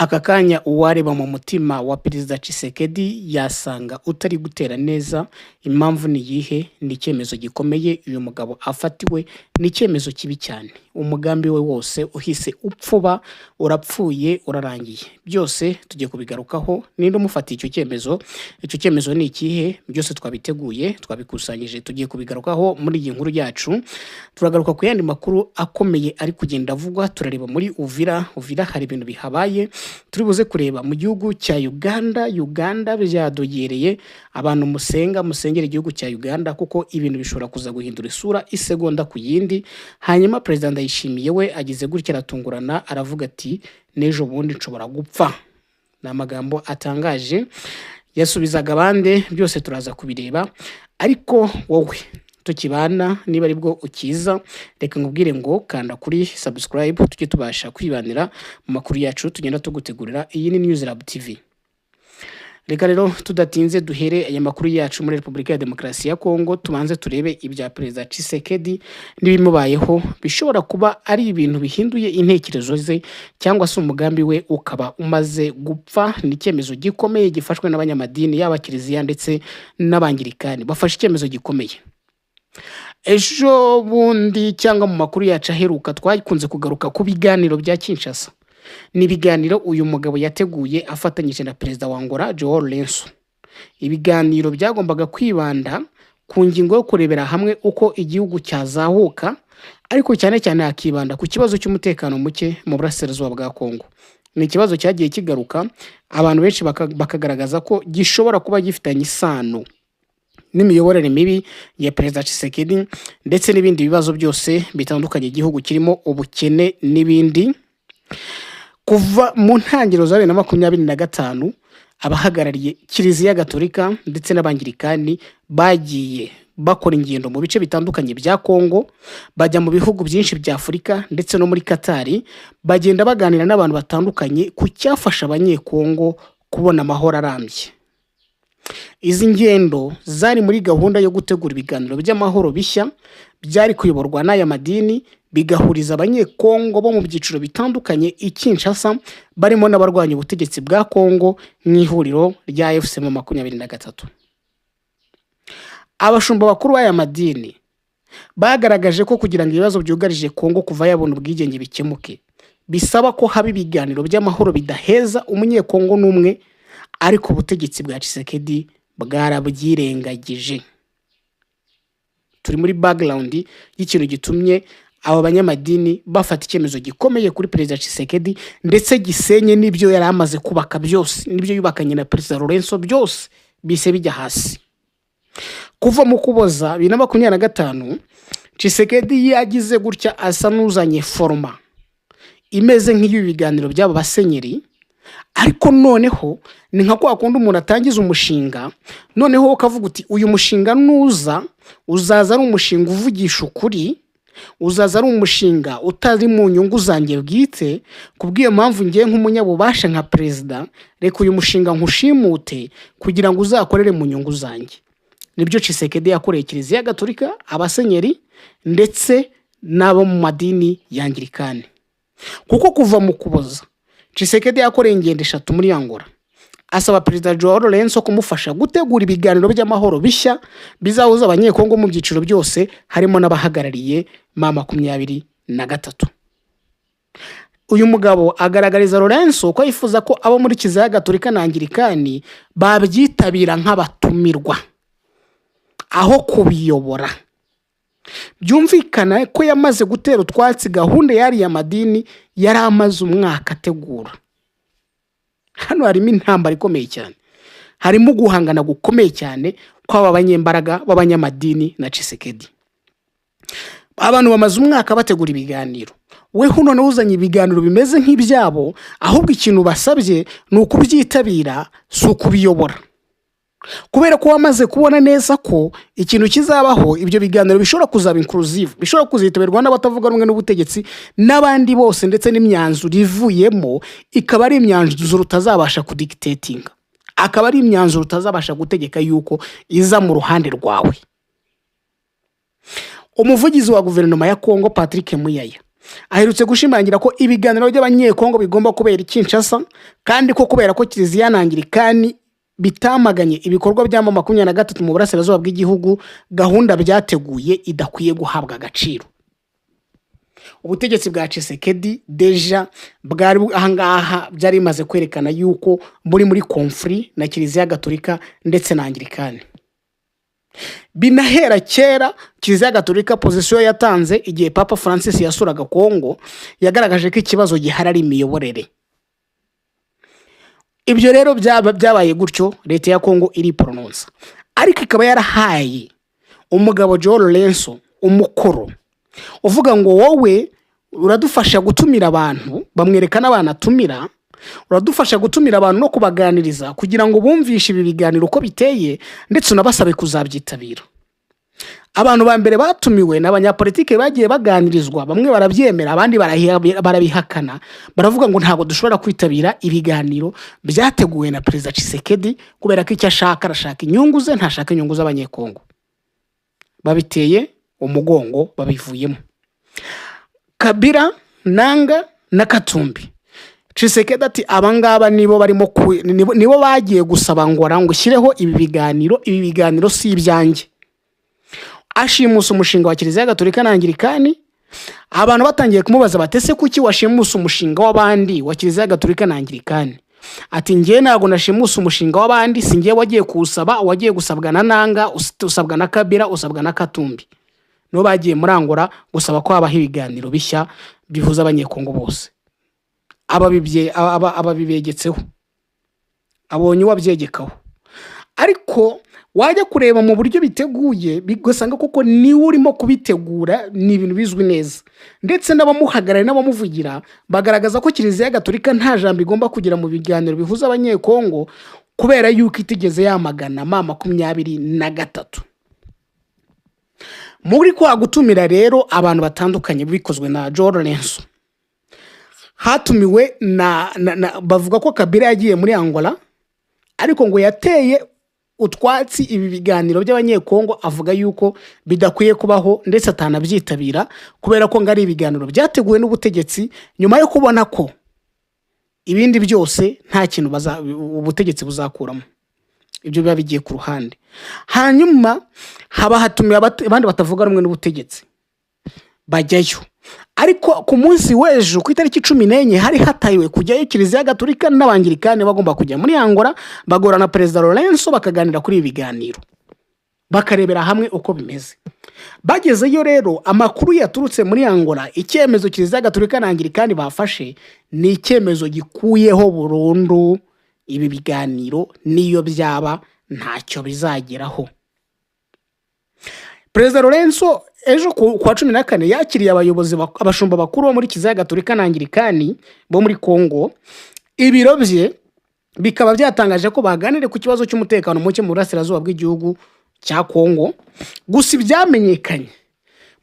aka kanya uwareba mu mutima wa Perezida Tshisekedi yasanga utari gutera neza. Impamvu ni iyihe? Ni icyemezo gikomeye uyu mugabo afatiwe, ni icyemezo kibi cyane. Umugambi we wose uhise upfuba, urapfuye, urarangiye. Byose tugiye kubigarukaho. Ninde umufatiye icyo cyemezo? Icyo cyemezo ni ikihe? Byose twabiteguye, twabikusanyije, tugiye kubigarukaho muri iyi nkuru yacu. Turagaruka ku yandi makuru akomeye ari kugenda avugwa. Turareba muri Uvira hari ibintu bihabaye. Turi buze kureba mu gihugu cya Uganda byadogereye abantu musengera igihugu cya Uganda, kuko ibintu bishobora kuza guhindura isura isegonda ku yindi. Hanyuma President Ndayishimiye we agize gutya aratungurana, aravuga ati nejo bundi nshobora gupfa. Ni amagambo atangaje yasubizaga abandi. Byose turaza kubireba, ariko wowe tukibana niba aribwo ukiza, reka ngubwire ngo kanda kuri subscribe tujye tubasha kwibanira mu makuru yacu tugenda tugutegurira. Iyi ni News Lab TV. Reka rero tudatinze duhere aya makuru yacu muri Repubulika ya Demokarasi ya Kongo. Tubanze turebe ibya Perezida Tshisekedi nibimubayeho, bishobora kuba ari ibintu bihinduye intekerezo ze cyangwa se umugambi we ukaba umaze gupfa. Ni icyemezo gikomeye gifashwe n'abanyamadini, yaba Kiliziya ndetse n'Abangirikani bafashe icyemezo gikomeye. Ejo bundi cyangwa mu makuru yacu aheruka twakunze kugaruka ku biganiro bya Kinshasa. Ni ibiganiro uyu mugabo yateguye afatanyije na Perezida wa Angola João Lourenço. Ibiganiro byagombaga kwibanda ku ngingo yo kurebera hamwe uko igihugu cyazahuka, ariko cyane cyane akibanda ku kibazo cy'umutekano muke mu burasirazuba bwa Kongo. Ni ikibazo cyagiye kigaruka, abantu benshi bakagaragaza ko gishobora kuba gifitanye isano n'imiyoborere mibi ya Perezida Tshisekedi ndetse n'ibindi bibazo byose bitandukanye igihugu kirimo, ubukene n'ibindi. Kuva mu ntangiriro za 2025 abahagarariye Kiliziya Gatolika ndetse n'Abangirikani bagiye bakora ingendo mu bice bitandukanye bya Kongo, bajya mu bihugu byinshi bya Afurika ndetse no muri Katari, bagenda baganira n'abantu batandukanye ku cyafasha abanyekongo kubona amahoro arambye. Izi ngendo zari muri gahunda yo gutegura ibiganiro by'amahoro bishya byari kuyoborwa n'aya madini, bigahuriza abanyekongo bo mu byiciro bitandukanye i Kinshasa, barimo n'abarwanya ubutegetsi bwa Kongo mu ihuriro rya FCM23. Abashumba bakuru b'aya madini bagaragaje ko kugira ngo ibibazo byugarije Kongo kuva yabona ubwigenge bikemuke, bisaba ko haba ibiganiro by'amahoro bidaheza umunyekongo n'umwe, ariko ubutegetsi bwa Tshisekedi bwarabyirengagije. Turi muri background y'ikintu gitumye aba banyamadini bafata icyemezo gikomeye kuri Perezida Tshisekedi, ndetse gisenye n'ibyo yari amaze kubaka byose, n'ibyo yubakanye na Perezida Lourenço byose bise bijya hasi. Kuva mu Kuboza 2025 Tshisekedi yagize gutya asa n'uzanye forma imeze nk'iyo biganiro by'aba basenyeri, ariko noneho ni nka kwa kundi umuntu atangiza umushinga, noneho ukavuga uti uyu mushinga uzaza ari umushinga uvugisha ukuri, uzaza ari umushinga utari mu nyungu zanjye bwite, kubwiyo mpamvu ngiye nk'umunyabubasha nka Perezida, reka uyu mushinga nkushimute kugira ngo uzakorere mu nyungu zanjye. Nibyo Tshisekedi yakoreye Kiliziya Gatolika, abasenyeri ndetse n'abo mu madini y'Angirikani. Kuko kuva mu Kuboza Tshisekedi yakoreye ingendo 3 muri Angola, asaba Perezida João Lourenço kumufasha gutegura ibiganiro by'amahoro bishya bizahuza abanyekongo mu byiciro byose, harimo n'abahagarariye M23. Uyu mugabo agaragariza Lourenço ko yifuza ko abo muri Kiliziya Gatolika na Angirikani babyitabira nk'abatumirwa aho kubiyobora. Byumvikana ko yamaze gutera utwatsi gahunda yari ya madini yari amaze umwaka ategura. Hano harimo intambara ikomeye cyane, harimo guhangana gukomeye cyane kw'aba banyembaraga b'abanyamadini na Tshisekedi. Abantu bamaze umwaka bategura ibiganiro, we huno uzanye ibiganiro bimeze nk'ibyabo, ahubwo ikintu basabye ni ukubyitabira, si ukubiyobora. Kubera ko wamaze kubona neza ko ikintu kizabaho, ibyo biganiro bishobora kuzaba inclusive, bishobora kuzitabirwa n'abatavuga rumwe n'ubutegetsi n'abandi bose, ndetse n'imyanzuro ivuyemo ikaba ari imyanzuro utazabasha kudictatinga, akaba ari imyanzuro utazabasha gutegeka yuko iza mu ruhande rwawe. Umuvugizi wa guverinoma ya Kongo Patrick Muyaya aherutse gushimangira ko ibiganiro by'abanyekongo bigomba kubera i Kinshasa kandi ko kubera ko Kiliziya na Anglikani bitamaganye ibikorwa bya 23 mu burasirazuba bw'igihugu gahunda byateguye idakwiye guhabwa agaciro. Ubutegetsi bwa Tshisekedi deja bwari ahangaha byari bimaze kwerekana yuko buri muri conflit na Kiliziya Gatolika ndetse na Anglikani. Binahera kera Kiliziya Gatolika position yatanze igihe Papa Francis yasuraga Kongo yagaragaje ko ikibazo giharari imiyoborere. Ibyo rero byabaye gutyo leta ya Kongo iri pronounce, ariko ikaba yarahaye umugabo João Lourenço umukoro uvuga ngo wowe uradufasha gutumira abantu, bamwerekana abana tumira, uradufasha gutumira abantu no kubaganiriza kugira ngo bumvishe ibi biganiro uko biteye ndetse unabasabe kuzabyitabira. Abantu ba mbere batumiwe n'abanyapolitike bagiye baganirizwa, bamwe barabyemera abandi barabihakana, baravuga ngo ntago dushobora kwitabira ibiganiro byateguwe na Perezida Tshisekedi kubera ko icyo ashaka arashaka inyungu ze, ntashaka inyungu z'abanyekongo. Babiteye umugongo babivuyemo. Kabila, Nanga na Katumbi, Tshisekedi ati abangaba nibo bagiye gusaba ngo shireho ibi biganiro si ibyanjye. Ashimusa umushinga wa Kiliziya Gatolika na Anglikani, abantu batangiye kumubaza batese kuki washimusa umushinga w'abandi wa Kiliziya Gatolika na Anglikani. Ati ngiye ntago nashimusa umushinga w'abandi, singiye wagiye kusaba, wagiye gusabwa na Nanga, usabwa na Kabila, usabwa na Katumbi. No bagiye murangora gusaba ko habaho ibiganiro bishya bihuza abanyekongo bose. Ababibegetseho abonye wabyegekaho, ariko wajya kureba mu buryo biteguye bigasanga koko ni urimo kubitegura, ni ibintu bizwi neza, ndetse n'abamuhagarara n'abamuvugira bagaragaza ko Kiliziya Gatolika nta jambo igomba kugira mu biganiro bihuza abanyekongo kubera yuko itigeze yamagana 23. Muri kwa gutumira rero abantu batandukanye bikozwe na João Lourenço, hatumiwe bavuga ko Kabila yagiye muri Angola, ariko ngo yateye utwatsi ibi biganiro by'abanyekongo, avuga yuko bidakwiye kubaho ndetse atanabyitabira kubera ko ngari ibiganiro byateguwe n'ubutegetsi nyuma yo kubona ko ibindi byose nta kintu ubutegetsi buzakuramo. Ibyo biba bigiye ku ruhande. Hanyuma haba hatumiye abandi batavuga rumwe n'ubutegetsi bajyayo, ariko ku munsi w'ejo ku itariki 14 hari hatayiwe kujyayo Kiliziya Gatolika n'Abanglikani bagomba kujya muri Angola bagorana Perezida Lourenço bakaganira kuri ibi biganiro bakarebera hamwe uko bimeze. Bagezeyo rero amakuru yaturutse muri Angola, icyemezo Kiliziya Gatolika na Anglikani bafashe ni icyemezo gikuyeho burundu ibi biganiro, niyo byaba ntacyo bizageraho. Perezida Lourenço ejo kwa 14 yakiriye abayobozi abashumba bakuru bo muri Kiliziya Gatolika na Anglikani bo muri Kongo. Ibiro bye bikaba byatangaje ko baganire ku kibazo cy'umutekano muke mu burasirazuba bw'igihugu cya Kongo. Gusa ibyamenyekanye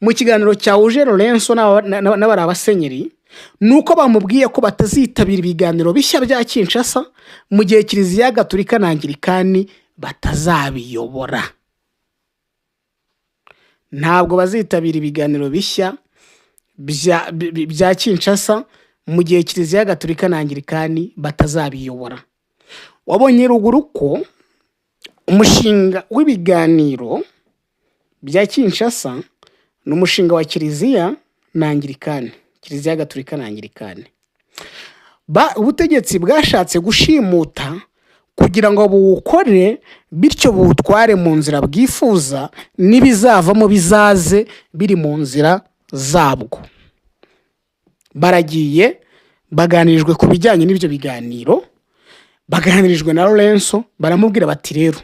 mu kiganiro cyahuje Lourenço n'abari abasenyeri nuko bamubwiye ko batazitabira ibiganiro bishya bya Kinshasa mu gihe Kiliziya Gatolika na Anglikani batazabiyobora. Ntabwo bazitabira ibiganiro bishya bya Kinshasa mu gihe Kiliziya Gatolika na Anglikani batazabiyobora. Wabonye ruguru ko umushinga w'ibiganiro bya Kinshasa n'umushinga wa Kiliziya na Anglikani, Kiliziya Gatolika na Anglikani, ubutegetsi bwashatse gushimuta kugira ngo buwukore bityo buwutware mu nzira bwifuza, n'ibizavamo bizaze biri mu nzira zabwo. Baragiye baganirijwe ku bijyanye n'ibyo biganiro, baganirijwe na Lourenço, baramubwira bati rero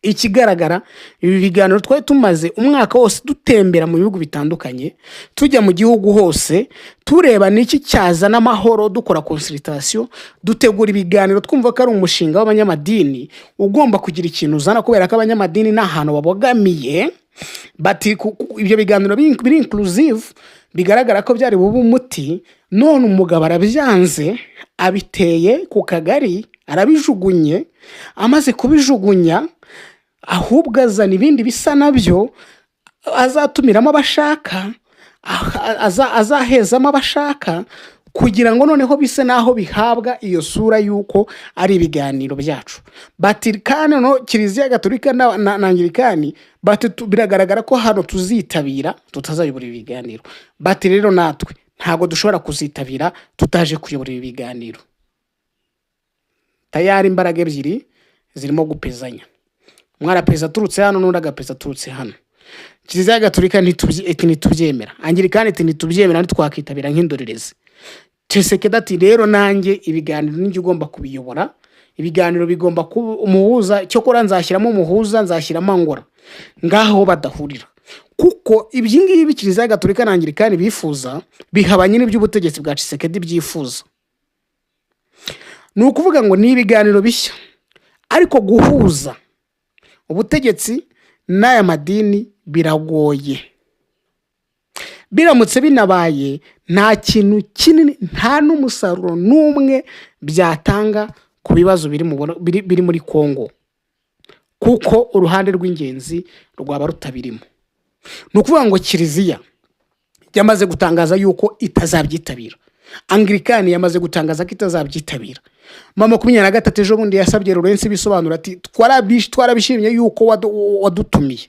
ikigaragara ibi biganiro twari tumaze umwaka wose dutembera mu bihugu bitandukanye, tujya mu gihugu hose tureba niki cyazana amahoro, dukora consultation, dutegura ibiganiro twumva ko ari umushinga w'abanyamadini ugomba kugira ikintu uzana kubera ko abanyamadini nta hantu babogamiye. Bati ibyo biganiro biri inclusive, bigaragara ko byari bubu umuti. None umugabo arabyanze, abiteye ku kagari, arabijugunye. Amaze kubijugunya ahubwo azana ibindi bisa nabyo azatumiramo abashaka, azahezamo abashaka kugira ngo noneho bise naho bihabwa iyo sura y'uko ari ibiganiro byacu. Bati kandi no Kiliziya Gatolika na Anglikani biragaragara ko hano tuzitabira tutazayobora ibiganiro. Bati rero natwe ntago dushobora kuzitabira tutaje kuyobora ibiganiro. Tayari imbaraga ebyiri zirimo gupezanya. Mwarapeza turutse hano n'undi agapeza turutse hano. Kiliziya Gatolika ntitubyemera, Anglikani ntitubyemera, ntitwakitabira nk'indorerezi. Tshisekedi ati rero nanjye ibiganiro ninjye ugomba kubiyobora, ibiganiro bigomba kuba umuhuza, cyo kora nzashyiramo umuhuza, nzashyiramo Angola ngaho badahurira, kuko ibyingibi Kiliziya Gatolika na Anglikani bifuza bihabanye n'iby'ubutegetsi bwa Tshisekedi byifuza. Ni ukuvuga ngo ni ibiganiro bishya, ariko guhuza ubutegetsi n'aya madini biragoye. Biramutse binabaye nta kintu kinini, nta n'umusaruro n'umwe byatanga ku bibazo biri muri Kongo, kuko uruhande rw'ingenzi rwaba rutabirimo. Ni ukuvuga ngo Kiliziya yamaze gutangaza yuko itazabyitabira, Anglikani yamaze gutangaza ko itazabyitabira. Mama 23 ejo bundi yasabye Lorenzi bisobanura ati twarabishimye yuko wadutumiye,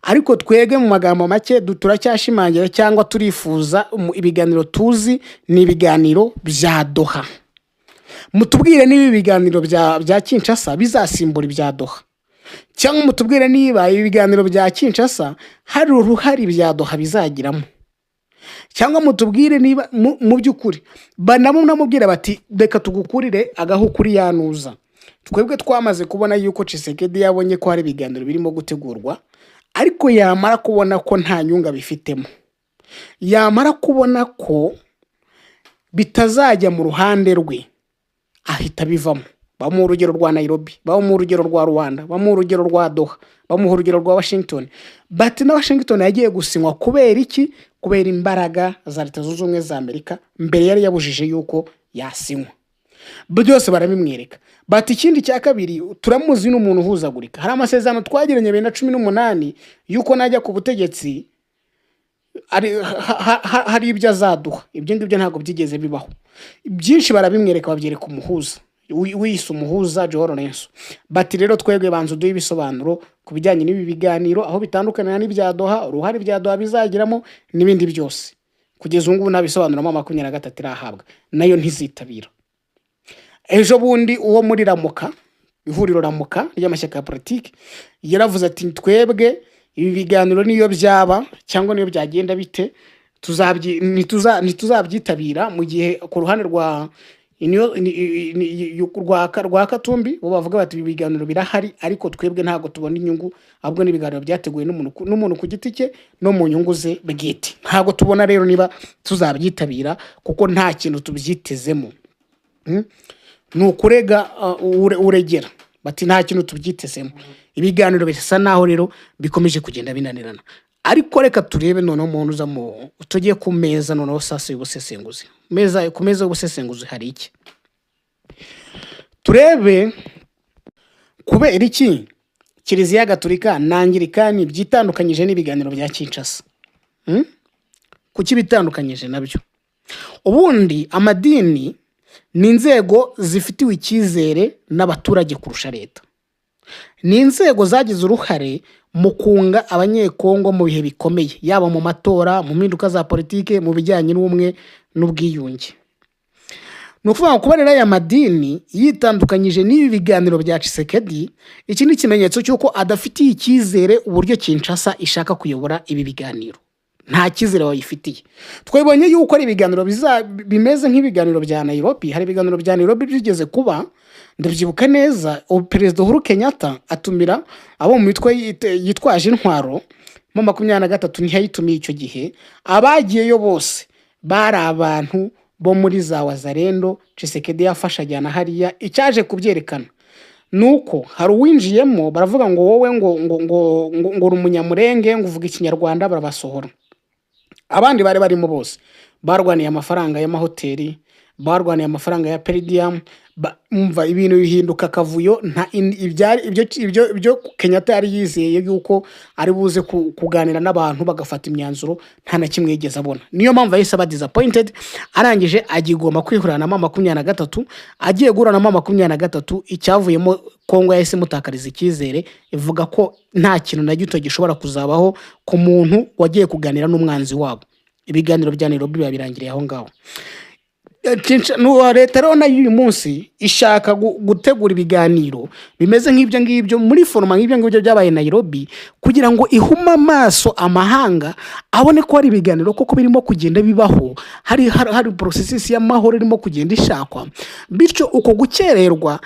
ariko twege mu magambo make turacyashimangira cyangwa turifuza ibiganiro tuzi ni ibiganiro bya Doha. Mutubwire niba ibiganiro bya Kinshasa bizasimbura ibya Doha, cyangwa mutubwire niba ibiganiro bya Kinshasa hari uruhari bya Doha bizagiramo, cyangwa mutubwire niba mu by'ukuri namubwira bati reka tugukurire agahu kuri yanuza. Twebwe twamaze kubona yuko Tshisekedi yabonye ko hari ibiganiro birimo gutegurwa, ariko yamara kubona ko nta nyunga bifitemo, yamara kubona ko bitazajya mu ruhande rwe, ahita bivamo. Bamu urugero rwa Nairobi, bamu urugero rwa Rwanda, bamu urugero rwa Doha, bamu urugero rwa Washington. Bati na Washington yagiye gusinywa kubera iki? Kubera imbaraga za Leta Zunze Ubumwe za Amerika mbere yari yabujije yuko yasinywa. Byose barabimwereka. Bati ikindi cya kabiri, turamuzi n'umuntu uhuzagurika. Hari amasezerano twagiranye 2018 yuko najya ku butegetsi hari ibyo azaduha. Ibyo ngibyo ntago byigeze bibaho. Byinshi barabimwereka, babyereka umuhuza, wise umuhuza Joao Lorenzo. Bati rero twebwe banzu duhe ibisobanuro ku bijyanye n'ibi biganiro, aho bitandukana n'ibya Doha, uruhare bya Doha bizagiramo n'ibindi byose. Kugeza ubu nabisobanura Mama 23 irahabwa, nayo ntizitabira. Ejo bundi uwo muri Ramuka, ihuriro Ramuka ry'amashyaka ya politiki, yaravuze ati twebwe ibi biganiro niyo byaba cyangwa niyo byagenda bite ntituzabyitabira, mu gihe ku ruhande rwa rwa Katumbi bo bavuga bati ibi biganiro birahari, ariko twebwe ntago tubona inyungu, ahubwo n'ibiganiro byateguwe n'umuntu ku giti cye no mu nyungu ze bwite. Ntago tubona rero niba tuzabyitabira kuko nta kintu tubyitezemo. Nukurega uregera, bati nta kintu tubyitezemo. Ibiganiro bisa naho rero bikomeje kugenda binanirana. Ariko reka turebe noneho umuntu uzamo tugiye ku meza noneho sasa y'ubusesenguzi. Ku meza y'ubusesenguzi hari iki? Turebe kubera iki Kiliziya Gatolika na Anglikani byitandukanyije n'ibiganiro bya Kinshasa. Kuki bitandukanyije nabyo? Ubundi amadini ni inzego zifitiwe icyizere n'abaturage kurusha leta. Ni inzego zagize uruhare mu kunga abanyekongo mu bihe bikomeye, yaba mu matora, mu mpinduka za politike, mu bijyanye n'ubumwe n'ubwiyunge. Nukuvuga ko barera aya madini yitandukanyije n'ibi biganiro bya Tshisekedi, iki ni ikimenyetso cy'uko adafitiye icyizere uburyo Kinshasa ishaka kuyobora ibi biganiro. Nta cyizere bayifitiye. Twebonye yuko ari ibiganiro bimeze nk'ibiganiro bya Nairobi. Hari ibiganiro bya Nairobi bigeze kuba, ndabyibuka neza, Perezida Uhuru Kenyatta atumira abo mu mitwe yitwaje intwaro. Mama 23 ntiyayitumiye icyo gihe, abagiyeyo bose bari abantu bo muri za Wazalendo. Tshisekedi yafasha ajyana hariya, icyaje kubyerekana nuko hari uwinjiyemo baravuga ngo wowe ngo umunyamurenge, ngo uvuga ikinyarwanda, barabasohora. Abandi bari barimo bose barwaniye amafaranga y'amahoteli, barwaniye amafaranga ya Peridium, umva ibintu bihinduka akavuyo. Ibyo Kenyatta yari yizeye yuko ari buze kuganira n'abantu bagafata imyanzuro, nta na kimwe yigeze abona. Niyo mpamvu yahise aba disappointed, arangije agigomba kwihurana na 23, agiye guhura na 23, icyavuyemo Kongo yahise mutakariza icyizere, ivuga ko nta kintu na gito gishobora kuzabaho ku muntu wagiye kuganira n'umwanzi wabo. Ibiganiro bya Nairobi birangiriye aho ngaho. Leta rero nayo uyu munsi ishaka gutegura ibiganiro bimeze nk'ibyo ngibyo muri foruma nk'ibyo ngibyo byabaye Nairobi, kugira ngo ihume amaso amahanga abone ko hari ibiganiro koko birimo kugenda bibaho, hari processes y'amahoro irimo kugenda ishakwa. Bityo uko gukererwa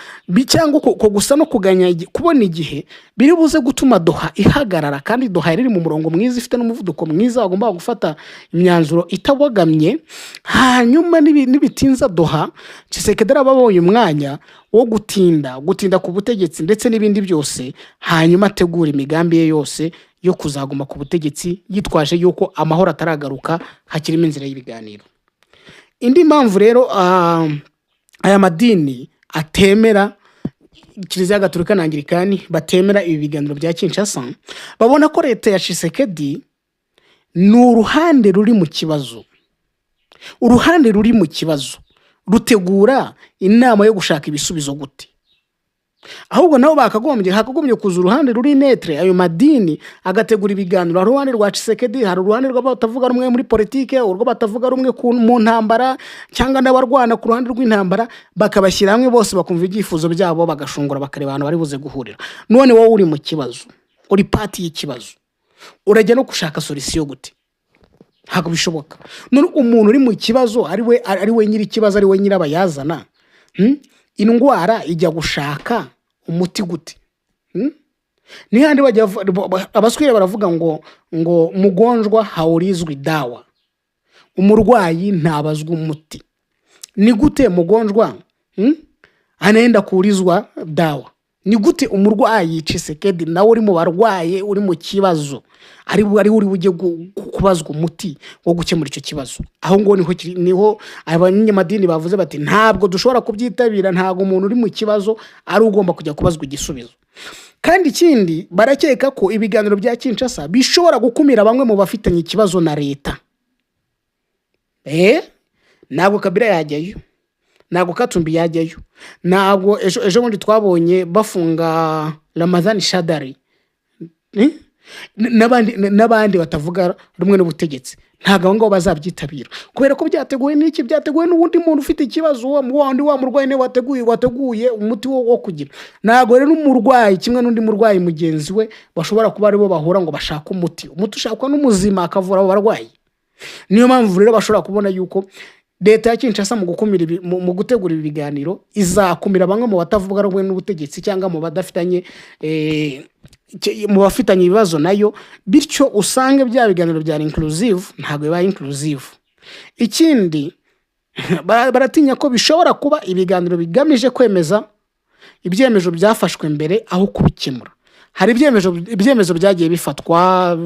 cyangwa uko gusa no kuganya kubona igihe biri buze gutuma Doha ihagarara, kandi Doha iri mu murongo mwiza, ifite n'umuvuduko mwiza, bagomba gufata imyanzuro itabogamye. Hanyuma bitinza Doha, Tshisekedi arababonye umwanya wo gutinda ku butegetsi ndetse n'ibindi byose, hanyuma ategura imigambi ye yose yo kuzaguma ku butegetsi, yitwaje yuko amahoro ataragaruka, hakirimo inzira y'ibiganiro. Indi mpamvu rero aya madini atemera, Kiliziya Gatolika na Anglikani batemera ibi biganiro bya Kinshasa, babona ko leta ya Tshisekedi ni uruhande ruri mu kibazo. Uruhande ruri mu kibazo rutegura inama yo gushaka ibisubizo gute? Ahubwo nabo hakagombye kuza uruhande ruri netre, ayo madini agategura ibiganiro. Hari uruhande rwa Tshisekedi, hari uruhande rw'abatavuga rumwe muri politike, urwo batavuga rumwe mu ntambara, cyangwa n'abarwana ku ruhande rw'intambara, bakabashyira hamwe bose bakumva ibyifuzo byabo, bagashungura bakareba abantu bari buze guhurira. None wowe uri mu kibazo, uri party y'ikibazo, urajya no gushaka solution gute? Ntabwo bishoboka. None umuntu uri mu kibazo ari we nyiri ikibazo, ari we nyirabayazana, indwara ijya gushaka umuti gute? Ni handi abaswire baravuga ngo mugonjwa haulizwi dawa, umurwayi ntabazwa umuti. Ni gute mugonjwa anaenda kuulizwa dawa? Ni gute umurwayi Tshisekedi nawe uri mu barwaye, uri mu kibazo, ari uri ujye kubazwa umuti wo gukemura icyo kibazo? Aho ngo niho abanyamadini bavuze bati ntabwo dushobora kubyitabira, ntabwo umuntu uri mu kibazo ari ugomba kujya kubazwa igisubizo. Kandi ikindi barakeka ko ibiganiro bya Kinshasa bishobora gukumira bamwe mu bafitanye ikibazo na leta. Ntabwo Kabila yajyayo, ntabwo Katumbi yajyayo, ntabwo ejo bundi twabonye bafunga Ramadhan Shadari n'abandi batavuga rumwe n'ubutegetsi. Ntabwo ngo bazabyitabira kubera ko byateguwe n'iki? Byateguwe n'ubundi muntu ufite ikibazo, wa murwayi ne wateguye umuti wo kugira. Ntabwo rero umurwayi kimwe n'undi murwayi mugenzi we bashobora kuba aribo bahura ngo bashaka umuti ushakwa n'umuzima akavura abo barwayi. Niyo mpamvu rero bashobora kubona yuko leta ya Kinshasa mu gutegura ibiganiro izakumira bamwe mu batavuga rumwe n'ubutegetsi cyangwa mu badafitanye mu bafitanye ibibazo nayo, bityo usange bya biganiro bya inclusive ntabwo bibaye inclusive. Ikindi baratinya ko bishobora kuba ibiganiro bigamije kwemeza ibyemezo byafashwe mbere aho kubikemura. Hari ibyemezo byagiye bifatwa,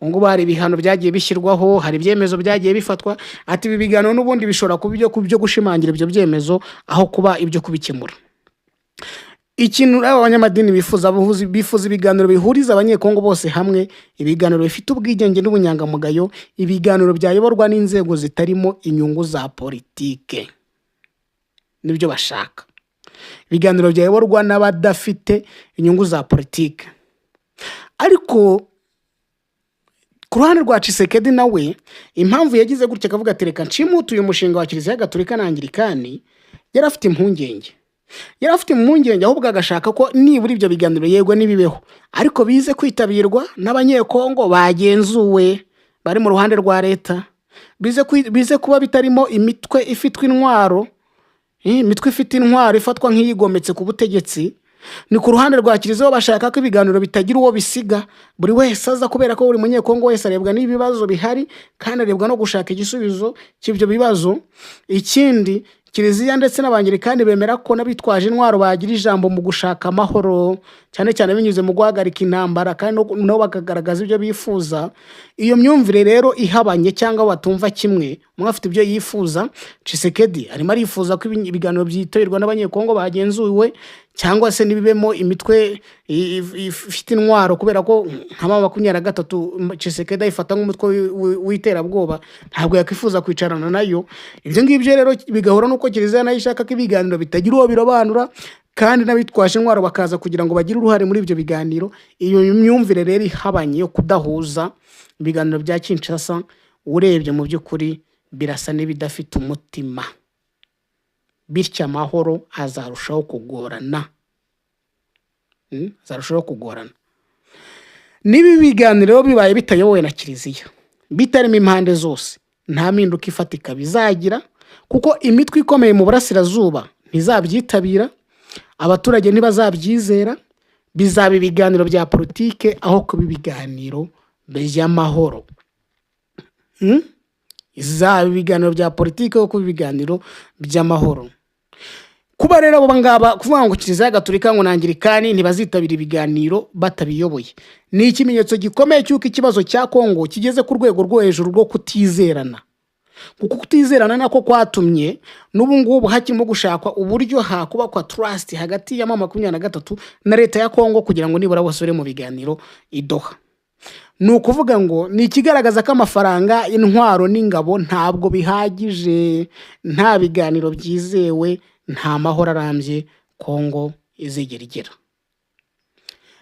ngo bari ibihano byagiye bishyirwaho, hari ibyemezo byagiye bifatwa, ati ibi biganiro n'ubundi bishobora kuba ibyo gushimangira ibyo byemezo aho kuba ibyo kubikemura. Ikintu abanyamadini bifuza ibiganiro bihuriza abanyekongo bose hamwe, ibiganiro bifite ubwigenge n'ubunyangamugayo, ibiganiro byayoborwa n'inzego zitarimo inyungu za politike. Nibyo bashaka. Ibiganiro byayoborwa n'abadafite inyungu za politike. Ariko ku ruhande rwa Tshisekedi nawe impamvu yagize gutya akavuga ati reka nshimutuye umushinga wa Kiliziya Gatolika na Anglikani, yari afite impungenge ahubwo agashaka ko nibura ibyo biganiro yego nibibeho, ariko bize kwitabirwa n'abanyekongo bagenzuwe bari mu ruhande rwa leta, bize kuba bitarimo imitwe ifitwe intwaro, imitwe ifite intwaro ifatwa nk'iyigometse ku butegetsi. Ni ku ruhande rwa Kiliziya bashaka ko ibiganiro bitagira uwo bisiga, buri wese aza kubera ko buri munyekongo wese arebwa n'ibibazo bihari kandi arebwa no gushaka igisubizo cy'ibyo bibazo. Ikindi Kiliziya ndetse n'Abangilikani bemera ko n'abitwaje intwaro bagira ijambo mu gushaka amahoro, cyane cyane binyuze mu guhagarika intambara kandi no bakagaragaza ibyo bifuza. Iyo myumvire rero ihabanye cyangwa batumva kimwe, umwe afite ibyo yifuza. Tshisekedi arimo arifuza ko ibiganiro byitabirwa n'abanyekongo bagenzuwe cyangwa se nibibemo imitwe ifite intwaro, kubera ko nka 23 Tshisekedi ayifata nk'umutwe w'iterabwoba, ntabwo yakwifuza kwicarana nayo. Ibyo ngibyo rero bigahura nuko Kiliziya nayo ishaka ko ibiganiro bitagira uwo birobanura, kandi n'abitwaje intwaro bakaza kugira ngo bagire uruhare muri ibyo biganiro. Iyo myumvire rero ihabanye yo kudahuza ibiganiro bya Kinshasa, urebye mu by'ukuri birasa n'ibidafite umutima, bityo amahoro azarushaho kugorana. Niba ibiganiro bibaye bitayobowe na Kiliziya, bitarimo impande zose, nta mpinduka ifatika bizagira, kuko imitwe ikomeye mu burasirazuba ntizabyitabira, abaturage ntibazabyizera. Bizaba ibiganiro bya politike aho kuba ibiganiro by'amahoro. Izaba ibiganiro bya politike aho kuba ibiganiro by'amahoro. Kuba rero abo ngaba kuvuga ngo Kiliziya Gatolika ngo n'Angilikani ntibazitabira ibiganiro batabiyoboye, ni ikimenyetso gikomeye cy'uko ikibazo cya Kongo kigeze ku rwego rwo hejuru rwo kutizerana. Kuko kutizerana nako kwatumye n'ubu ngubu hakirimo gushakwa uburyo hakubakwa trust hagati ya 23 na leta ya Kongo kugira ngo nibura basore mu biganiro i Doha. Ni ukuvuga ngo ni ikigaragaza ko amafaranga, intwaro n'ingabo ntabwo bihagije, nta biganiro byizewe, nta mahoro arambye Kongo izigera igera.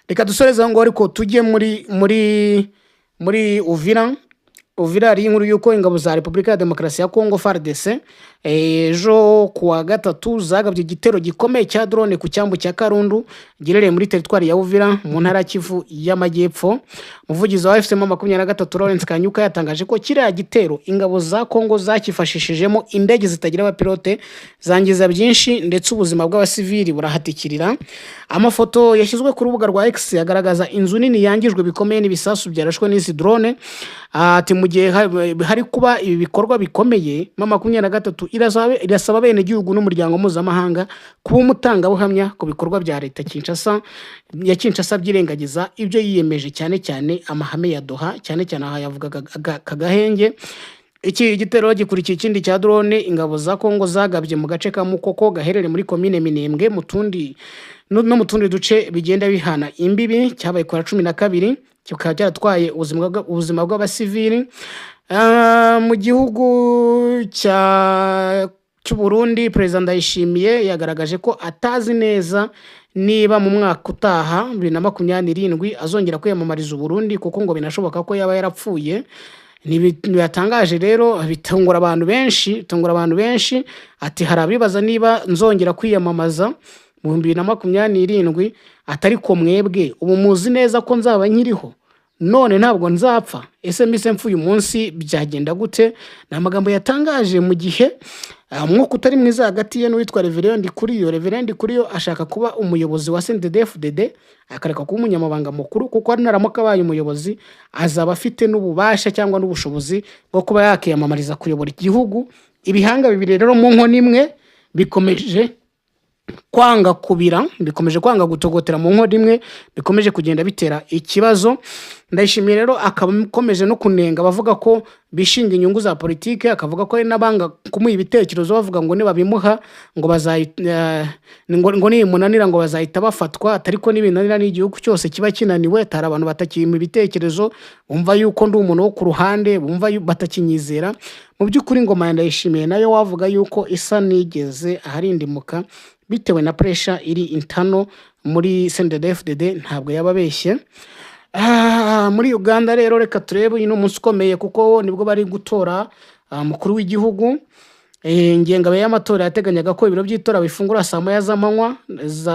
Reka dusoreze ngo ariko tujye muri Uvira ari inkuru yuko ingabo za Repubulika ya Demokarasi ya Kongo FARDC ejo kuwa gatatu zagabye igitero gikomeye cya drone ku cyambu cya Karundu girereye muri teritwari ya Uvira mu ntara Kivu y'Amajyepfo. Umuvugizi wa FCM 23 Lawrence Kanyuka yatangaje ko kiriya gitero ingabo za Kongo zakifashishijemo indege zitagira abapilote zangiza byinshi, ndetse ubuzima bw'abasivili burahatikirira. Amafoto yashyizwe ku rubuga rwa X yagaragaza inzu nini yangijwe bikomeye n'ibisasu byarashwe n'izi drone. Ati mu gihe hari kuba ibi bikorwa bikomeye, 23 irasaba bene gihugu n'umuryango mpuzamahanga kuba umutangabuhamya ku bikorwa bya leta Kinshasa byirengagiza ibyo yiyemeje, cyane cyane amahame ya Doha, cyane cyane aha yavugaga Kagahenge. Iki gitero gikurikiye ikindi cya drone ingabo za Kongo zagabye mu gace ka Mukoko gaherere muri commune Minembwe mu tundi duce bigenda bihana imbibi, cyabaye kwa 12 kikaba cyaratwaye ubuzima bw'abasivili. Mu gihugu cy'u Burundi, President Ndayishimiye yagaragaje ko atazi neza niba mu mwaka utaha 2027 azongera kwiyamamariza Burundi, kuko ngo binashoboka ko yaba yarapfuye. Nibitangaje rero bitungura abantu benshi. Ati harabibaza niba nzongera kwiyamamaza mu 2027, atari ko mwebwe ubu muzi neza ko nzaba nkiriho, none ntabwo nzapfa, ese mbise mfuye umunsi byagenda gute? Ni amagambo yatangaje mu gihe umwuka utari mwiza hagati ye n'uwitwa Reverend Kuriyo ashaka kuba umuyobozi wa CNDD-FDD, akareka kuba umunyamabanga mukuru, kuko ari naramuka abaye umuyobozi azaba afite n'ububasha cyangwa n'ubushobozi bwo kuba yakiyamamariza kuyobora igihugu. Ibihanga bibiri rero mu nkono imwe bikomeje kwanga gutogotera mu nkono imwe, bikomeje kugenda bitera ikibazo. Ndayishimiye rero akakomeje no kunenga bavuga ko bishinga inyungu za politike, akavuga ko ari nabanga kumuha ibitekerezo bavuga ngo nibabimuha ngo nimunanira ngo bazahita bafatwa, atariko nibinanira n'igihugu cyose kiba kinaniwe, atari abantu batakiyima ibitekerezo, bumva yuko ndi umuntu wo ku ruhande, bumva batakinyizera. Mu by'ukuri ngoma ya Ndayishimiye nayo wavuga yuko isa nigeze aharindimuka bitewe na pressure iri intano muri CNDD-FDD, ntabwo yababeshye. Muri Uganda rero reka turebe uyu munsi ukomeye, kuko nibwo bari gutora mukuru w'igihugu. Ingengabihe y'amatora yateganyaga ko ibiro by'itora bifungura saa 9 z'amanywa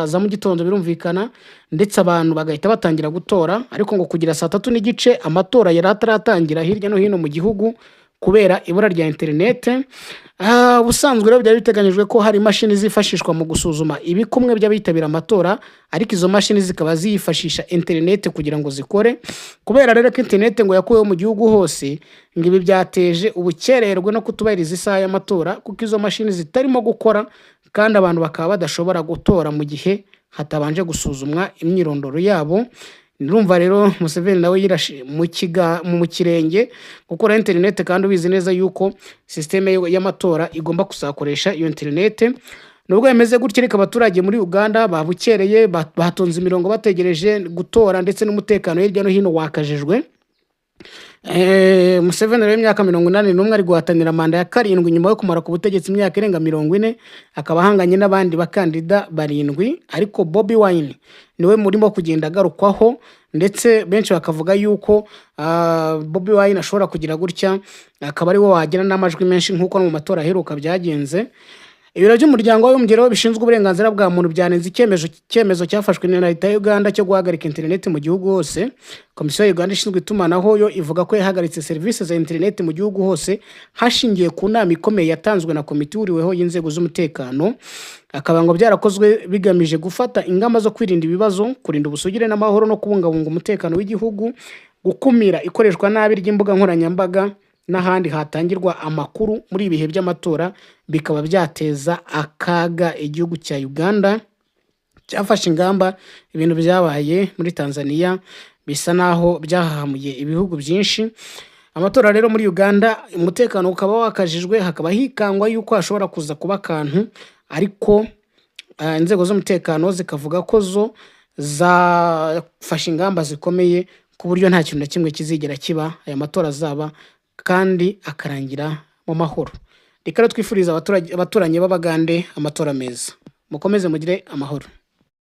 za mu gitondo, birumvikana, ndetse abantu bagahita batangira gutora, ariko ngo kugira saa 3 n'igice amatora yari ataratangira hirya no hino mu gihugu, kubera ibura rya interinete. Ubusanzwe rero byari biteganyijwe ko hari imashini zifashishwa mu gusuzuma ibikumwe by'abitabira amatora, ariko izo mashini zikaba zifashisha interinete kugira ngo zikore. Kubera rero ko interinete ngo yakuweho mu gihugu hose, ngo ibi byateje ubukererwe no kutubahiriza isaha y'amatora, kuko izo mashini zitarimo gukora kandi abantu bakaba badashobora gutora mu gihe hatabanje gusuzumwa imyirondoro yabo. Ndumva rero Museveni nawe yirashe mu kirenge gukora interinete, kandi ubizi neza yuko systeme y'amatora igomba kuzakoresha iyo interinete. Nubwo yemeze gutyo, ariko abaturage muri Uganda babukereye, batonze imirongo bategereje gutora, ndetse n'umutekano hirya no hino wakajijwe. Museveni rero imyaka 81 ari guhatanira manda ya 7 nyuma yo kumara ku butegetsi imyaka irenga 40, akaba ahanganye n'abandi bakandida 7, ariko Bobi Wine niwe murimo kugenda agarukwaho, ndetse benshi bakavuga yuko Bobi Wine ashobora kugira gutya akaba ari we wagira n'amajwi menshi nk'uko no mu matora aheruka byagenze. Ibiro by'umuryango w'umugero bishinzwe uburenganzira bwa muntu byanenze icyemezo cyafashwe na leta ya Uganda cyo guhagarika internet mu gihugu hose. Komisiyo ya Uganda ishinzwe itumanaho yo ivuga ko yahagaritse serivisi za internet mu gihugu hose hashingiye ku nama ikomeye yatanzwe na komite ihuriweho y'inzego z'umutekano. Akaba ngo byarakozwe bigamije gufata ingamba zo kwirinda ibibazo, kurinda ubusugire n'amahoro no kubungabunga umutekano w'igihugu, gukumira ikoreshwa nabi ry'imbuga nkoranyambaga n'ahandi hatangirwa amakuru muri ibihe by'amatora, bikaba byateza akaga igihugu cya Uganda. Cyafashe ingamba ibintu byabaye muri Tanzania bisa naho byahahamuye ibihugu byinshi. Amatora rero muri Uganda umutekano ukaba wakajijwe, hakaba hikangwa yuko hashobora kuza kuba akantu, ariko inzego z'umutekano zikavuga ko zo zafashe ingamba zikomeye ku buryo nta kintu na kimwe kizigera kiba, aya matora azaba kandi akarangira mu mahoro. Reka twifuriza abaturanyi b'Abagande amatora meza. Mukomeze mugire amahoro.